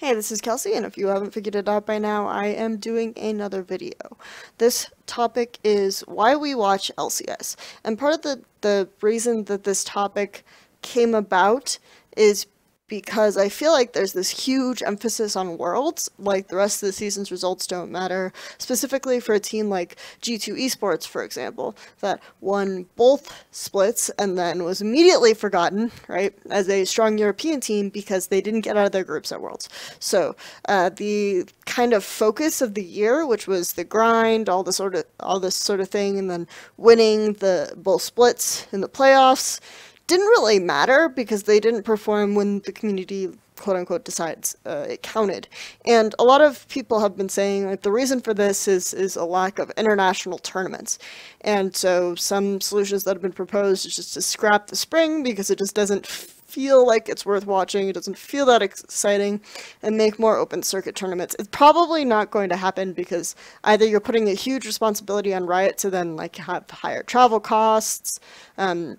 Hey, this is Kelsey, and if you haven't figured it out by now, I am doing another video. This topic is why we watch LCS. And part of the reason that this topic came about is because I feel like there's this huge emphasis on Worlds, like the rest of the season's results don't matter, specifically for a team like G2 Esports, for example, that won both splits and then was immediately forgotten, right, as a strong European team because they didn't get out of their groups at Worlds. So the kind of focus of the year, which was the grind, all this sort of thing, and then winning the both splits in the playoffs, didn't really matter because they didn't perform when the community quote-unquote decides it counted. And a lot of people have been saying like the reason for this is a lack of international tournaments. And so some solutions that have been proposed is just to scrap the spring because it just doesn't feel like it's worth watching, it doesn't feel that exciting, and make more open circuit tournaments. It's probably not going to happen because either you're putting a huge responsibility on Riot to then like have higher travel costs,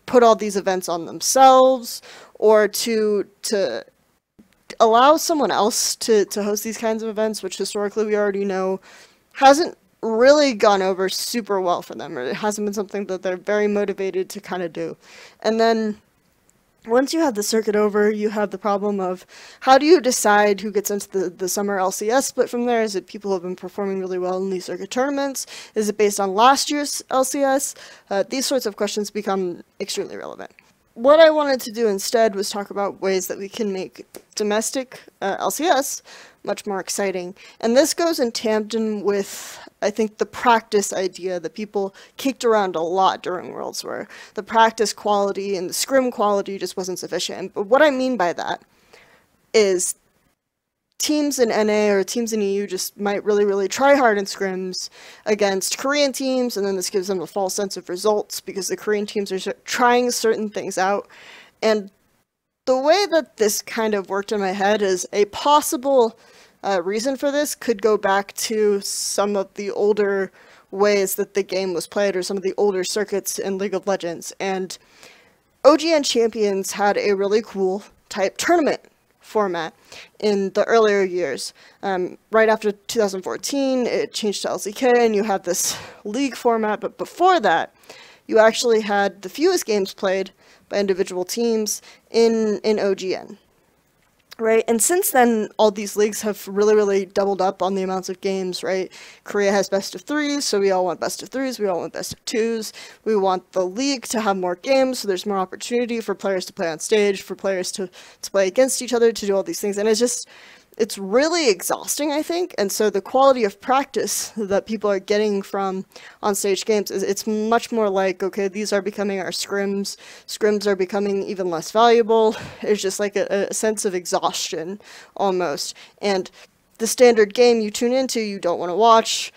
put all these events on themselves, or to allow someone else to host these kinds of events, which historically we already know hasn't really gone over super well for them, or it hasn't been something that they're very motivated to kind of do. And then once you have the circuit over, you have the problem of how do you decide who gets into the summer LCS split from there? Is it people who have been performing really well in these circuit tournaments? Is it based on last year's LCS? These sorts of questions become extremely relevant. What I wanted to do instead was talk about ways that we can make domestic LCS much more exciting. And this goes in tandem with, I think, the practice idea that people kicked around a lot during Worlds, where the practice quality and the scrim quality just wasn't sufficient. But what I mean by that is teams in NA or teams in EU just might really try hard in scrims against Korean teams, and then this gives them a false sense of results because the Korean teams are trying certain things out. And the way that this kind of worked in my head is a possible reason for this could go back to some of the older ways that the game was played, or some of the older circuits in League of Legends. And OGN Champions had a really cool type tournament format in the earlier years. Right after 2014, it changed to LCK, and you had this league format, but before that, you actually had the fewest games played by individual teams in OGN. Right, and since then, all these leagues have really doubled up on the amounts of games, right? Korea has best of threes, so we all want best of threes, we all want best of twos. We want the league to have more games, so there's more opportunity for players to play on stage, for players to play against each other, to do all these things, and it's really exhausting, I think, and so the quality of practice that people are getting from on-stage games it's much more like, okay, these are becoming our scrims, scrims are becoming even less valuable. It's just like a sense of exhaustion, almost, and the standard game you tune into, you don't want to watch.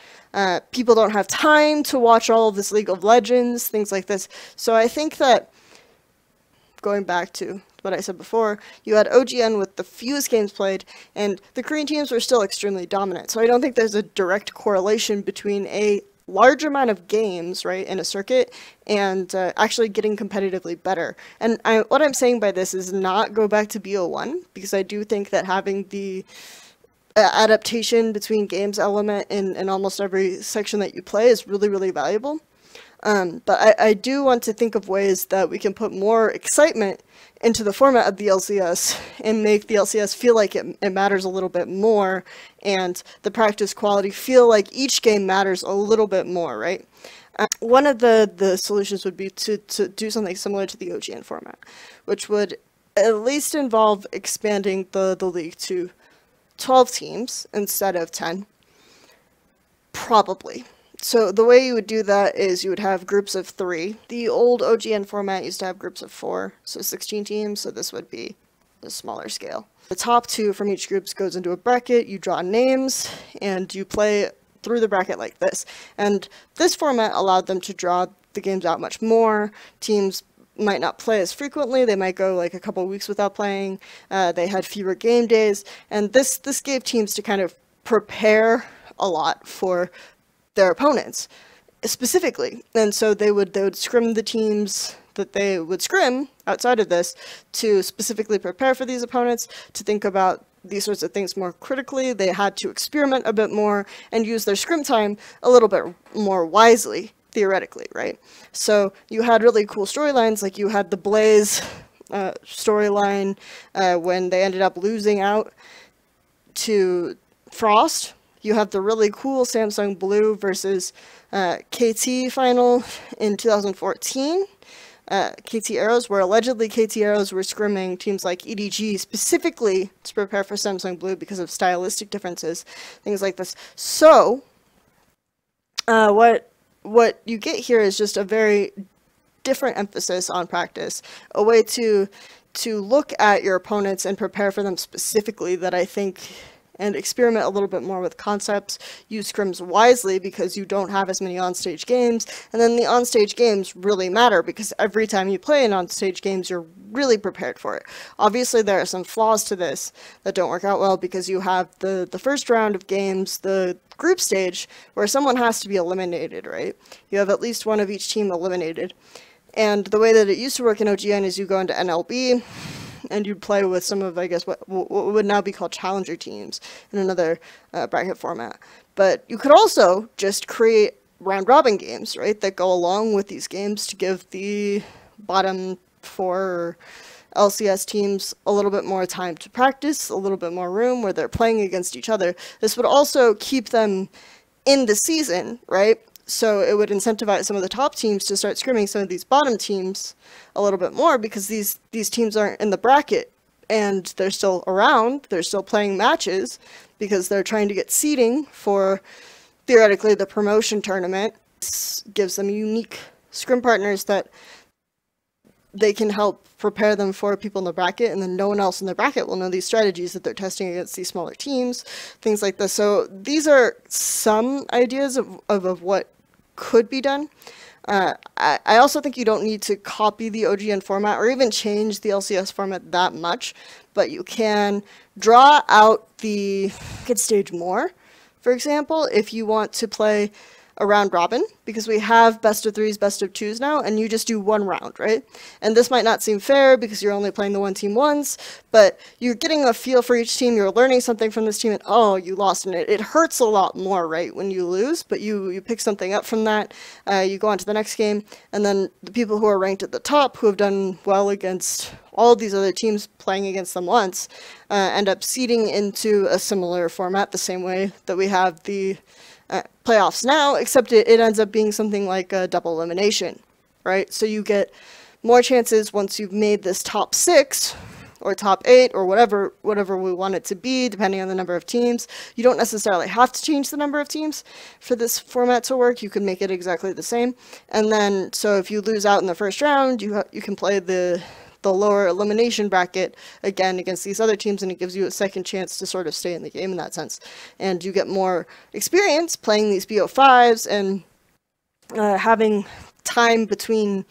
People don't have time to watch all of this League of Legends, things like this, so I think that, going back to what I said before, you had OGN with the fewest games played, and the Korean teams were still extremely dominant. So I don't think there's a direct correlation between a large amount of games, right, in a circuit, and actually getting competitively better. And what I'm saying by this is not go back to BO1, because I do think that having the adaptation between games element in almost every section that you play is really valuable. But I do want to think of ways that we can put more excitement into the format of the LCS and make the LCS feel like it matters a little bit more, and the practice quality feel like each game matters a little bit more, right? One of the solutions would be to do something similar to the OGN format, which would at least involve expanding the league to 12 teams instead of 10. Probably. So the way you would do that is you would have groups of 3. The old OGN format used to have groups of 4, so 16 teams, so this would be a smaller scale. The top 2 from each group goes into a bracket, you draw names, and you play through the bracket like this. And this format allowed them to draw the games out much more. Teams might not play as frequently, they might go like a couple of weeks without playing, they had fewer game days, and this gave teams to kind of prepare a lot for their opponents specifically, and so they would scrim the teams that they would scrim outside of this to specifically prepare for these opponents, to think about these sorts of things more critically. They had to experiment a bit more and use their scrim time a little bit more wisely, theoretically, right? So you had really cool storylines, like you had the Blaze storyline when they ended up losing out to Frost. You have the really cool Samsung Blue versus KT final in 2014. KT Arrows, where allegedly KT Arrows were scrimming teams like EDG specifically to prepare for Samsung Blue because of stylistic differences, things like this. So, what you get here is just a very different emphasis on practice, a way to look at your opponents and prepare for them specifically that I think, and experiment a little bit more with concepts, use scrims wisely because you don't have as many onstage games, and then the onstage games really matter because every time you play in onstage games, you're really prepared for it. Obviously, there are some flaws to this that don't work out well because you have the first round of games, the group stage, where someone has to be eliminated, right? You have at least one of each team eliminated. And the way that it used to work in OGN is you go into NLB, and you'd play with some of, I guess, what would now be called challenger teams in another bracket format. But you could also just create round-robin games, right, that go along with these games to give the bottom 4 LCS teams a little bit more time to practice, a little bit more room where they're playing against each other. This would also keep them in the season, right? So it would incentivize some of the top teams to start scrimming some of these bottom teams a little bit more because these teams aren't in the bracket and they're still around, they're still playing matches because they're trying to get seeding for, theoretically, the promotion tournament. This gives them unique scrim partners that they can help prepare them for people in the bracket, and then no one else in the bracket will know these strategies that they're testing against these smaller teams, things like this. So these are some ideas of what could be done. I also think you don't need to copy the OGN format or even change the LCS format that much, but you can draw out the bracket stage more, for example, if you want to play a round robin, because we have best of 3s, best of 2s now, and you just do one round, right? And this might not seem fair because you're only playing the one team once, but you're getting a feel for each team, you're learning something from this team, and oh, you lost in it. It hurts a lot more, right, when you lose, but you pick something up from that, you go on to the next game, and then the people who are ranked at the top, who have done well against all of these other teams playing against them once, end up seeding into a similar format, the same way that we have the playoffs now, except it ends up being something like a double elimination, right? So you get more chances once you've made this top 6 or top 8 or whatever we want it to be, depending on the number of teams. You don't necessarily have to change the number of teams for this format to work. You can make it exactly the same. And then, so if you lose out in the first round, you can play the lower elimination bracket again against these other teams, and it gives you a second chance to sort of stay in the game in that sense. And you get more experience playing these BO5s and having time between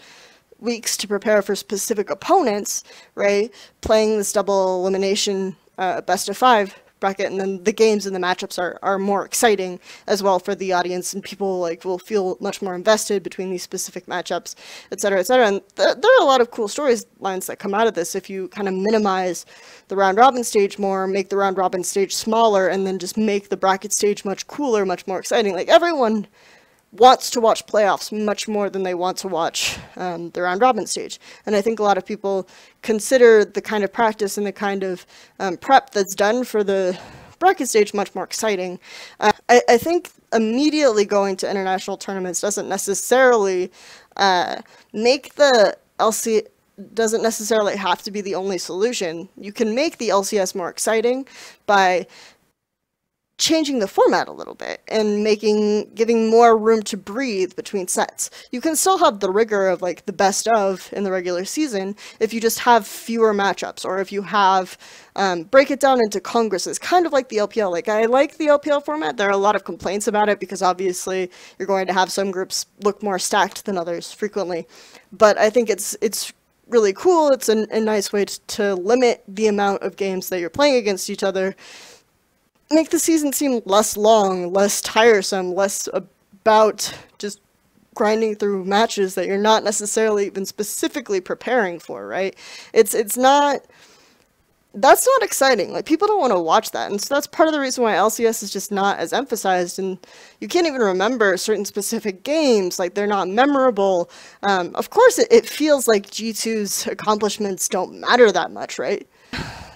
weeks to prepare for specific opponents, right? Playing this double elimination best of 5 bracket, and then the games and the matchups are more exciting as well for the audience, and people will feel much more invested between these specific matchups, etc., etc. And there are a lot of cool storylines that come out of this if you kind of minimize the round robin stage more, make the round robin stage smaller, and then just make the bracket stage much cooler, much more exciting. Like, everyone wants to watch playoffs much more than they want to watch the round robin stage. And I think a lot of people consider the kind of practice and the kind of prep that's done for the bracket stage much more exciting. I think immediately going to international tournaments doesn't necessarily make the LCS, doesn't necessarily have to be the only solution. You can make the LCS more exciting by changing the format a little bit and giving more room to breathe between sets. You can still have the rigor of the best of in the regular season if you just have fewer matchups, or if you have break it down into congresses, kind of like the LPL. I like the LPL format. There are a lot of complaints about it because obviously you're going to have some groups look more stacked than others frequently, but I think it's really cool. It's a nice way to limit the amount of games that you're playing against each other, make the season seem less long, less tiresome, less about just grinding through matches that you're not necessarily even specifically preparing for, right? It's not that's not exciting. Like, people don't want to watch that. And so that's part of the reason why LCS is just not as emphasized. And you can't even remember certain specific games. Like, they're not memorable. Of course, it feels like G2's accomplishments don't matter that much, right?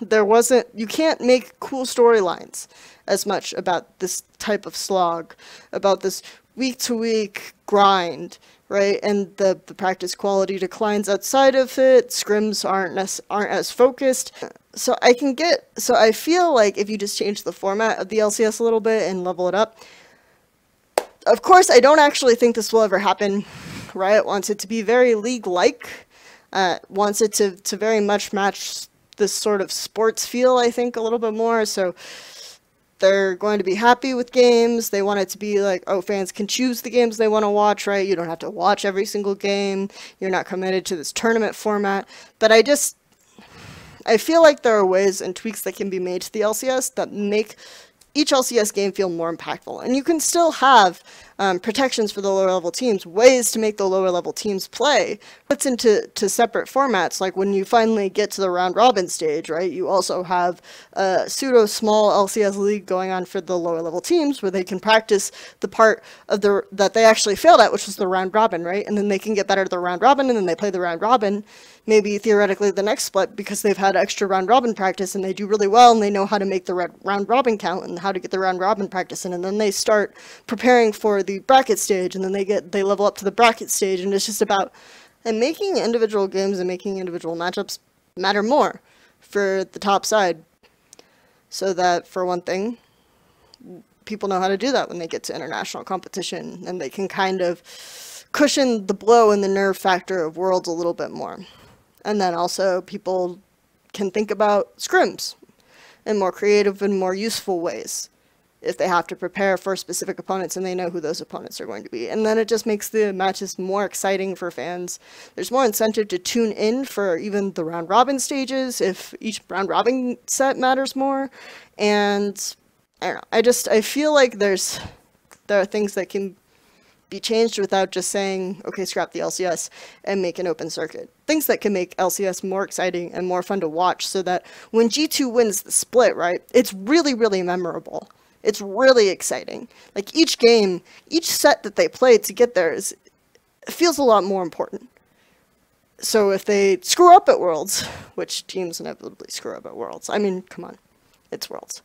You can't make cool storylines as much about this type of slog, about this week-to-week grind, right? And the practice quality declines outside of it. Scrims aren't as focused. So I feel like if you just change the format of the LCS a little bit and level it up, of course, I don't actually think this will ever happen. Riot wants it to be very league-like, wants it to very much match this sort of sports feel, I think, a little bit more. So they're going to be happy with games. They want it to be like, oh, fans can choose the games they want to watch, right? You don't have to watch every single game. You're not committed to this tournament format. But I feel like there are ways and tweaks that can be made to the LCS that make each LCS game feel more impactful. And you can still have protections for the lower level teams, ways to make the lower level teams play. Puts into separate formats, like when you finally get to the round robin stage, right? You also have a pseudo small LCS league going on for the lower level teams where they can practice the part of that they actually failed at, which was the round robin, right? And then they can get better at the round robin, and then they play the round robin, maybe theoretically the next split, because they've had extra round robin practice and they do really well and they know how to make the round robin count and how to get the round robin practice in, and then they start preparing for the bracket stage, and then they level up to the bracket stage, and it's just about making individual games and making individual matchups matter more for the top side, so that, for one thing, people know how to do that when they get to international competition, and they can kind of cushion the blow and the nerve factor of Worlds a little bit more. And then also people can think about scrims in more creative and more useful ways if they have to prepare for specific opponents and they know who those opponents are going to be. And then it just makes the matches more exciting for fans. There's more incentive to tune in for even the round robin stages if each round robin set matters more. And I don't know, I feel like there are things that can be changed without just saying, okay, scrap the LCS and make an open circuit. Things that can make LCS more exciting and more fun to watch, so that when G2 wins the split, right, it's really, really memorable. It's really exciting. Like, each game, each set that they play to get there feels a lot more important. So if they screw up at Worlds, which teams inevitably screw up at Worlds, I mean, come on, it's Worlds.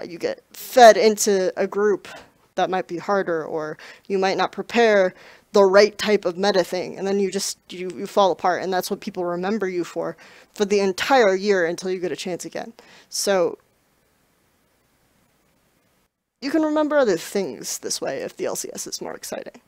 You get fed into a group that might be harder, or you might not prepare the right type of meta thing, and then you fall apart, and that's what people remember you for the entire year until you get a chance again. So you can remember other things this way if the LCS is more exciting.